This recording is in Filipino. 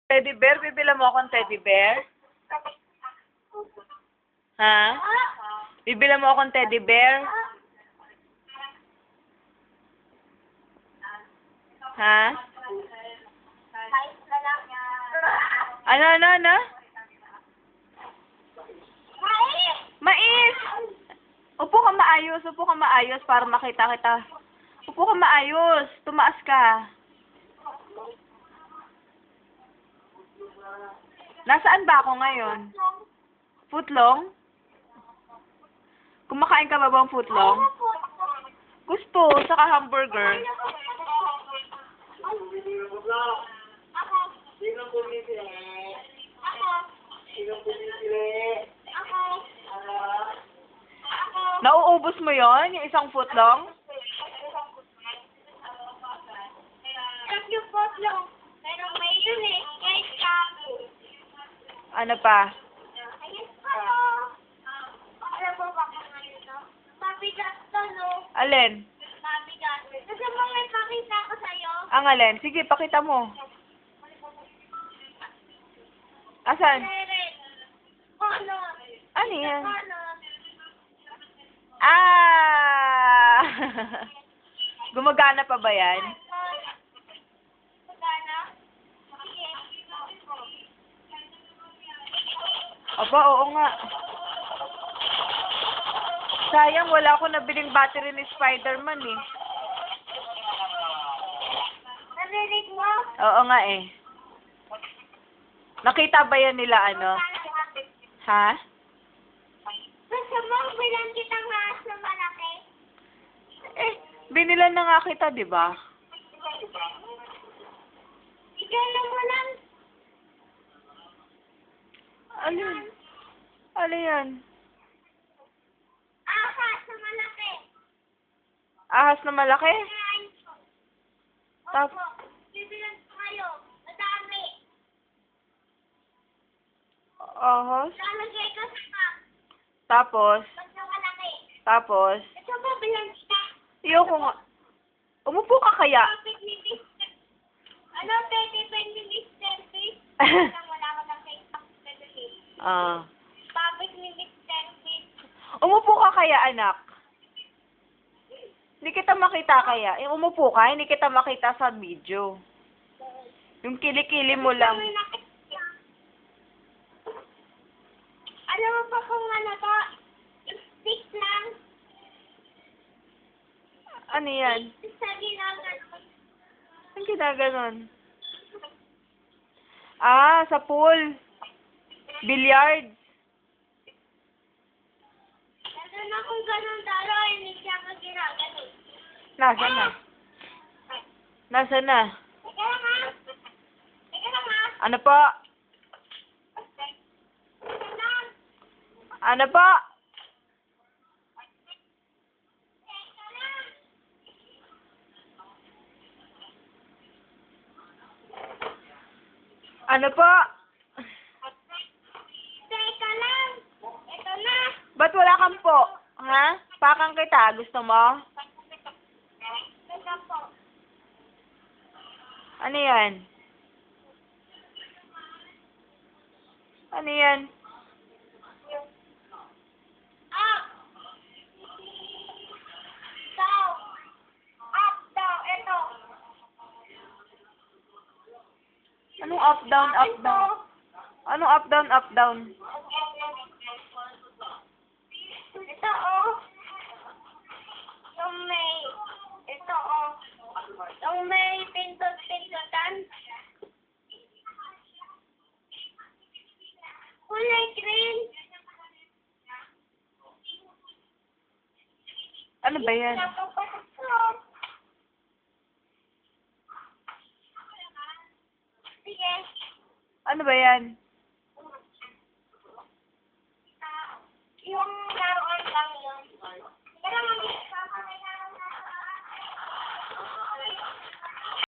Teddy bear? Bibila mo akong teddy bear? Ha? Bibila mo akong teddy bear? Ha? Ano? Mais! Upo ka maayos para makita kita. Upo ka maayos. Tumaas ka. Nasaan ba ako ngayon? Footlong? Kumakain ka ba bang footlong? Gusto, saka hamburger. Nauubos mo yon yung isang footlong? Pero may yun eh. Kahit kapo. Ano pa? Ayun pa. Alam mo ba kung ano to? Mabigat to, no? Alin? Mabigat. Gusto mo may pakita ko sa'yo? Ang alin? Sige, pakita mo. Asan? Ano? Ano yan? Ano? Ah! Gumagana pa ba yan? Magana? Sige. Aba, oo nga. Sayang, wala ako nabiling battery ni Spider-Man eh. Narinig mo? Oo nga eh. Nakita ba yan nila ano? Ha? Gusto mo bilang kitang haas na malaki? Eh, binilan na nga kita, di ba? Igala mo lang. Alin? Ano yan? Ahas na malaki. Ahas na malaki? Tap- Opo. Bibilang ko kayo. Madami. Ahas? Lalagay ko sa cup. Tapos? Pag na malaki. Tapos? Ito ba bilang kita? Iyoko nga. Umupo ka kaya? Topic ni Mr. Ano, pwede ni Mr. Fish? Wala ko ng Facebook. Ah. Topic ni Mr. Fish. Umupo ka kaya, anak? Hindi kita makita kaya. Yung umupo ka, hindi kita makita sa video. Yung kilikili mo lang. Alam mo ba kung ano to? Stick lang. Ano yan? Sa ginaganon. Ang ginaganon? Ah, sa pool. Billiards. Meron akong ganun dalo, hindi siya mag-ginaganon. Nasaan na? Nasaan na? Teka lang ha. Teka lang ha. Ano pa? Teka lang. Ano pa? Teka lang. Ano pa? Teka lang. Ito na. Ba't wala kang po? Ha? Pakang kita. Gusto mo? Ito po. Ano yan? Ano yan? Up. Down. Up, down. Ito. Anong up, down, up, down? Anong up, down, up, down? Ito, oh. Yung may, ito, oh. Yung may pindot-pindotan. Kulay green. Ano ba yan? Napapasok. Sige. Ano ba yan?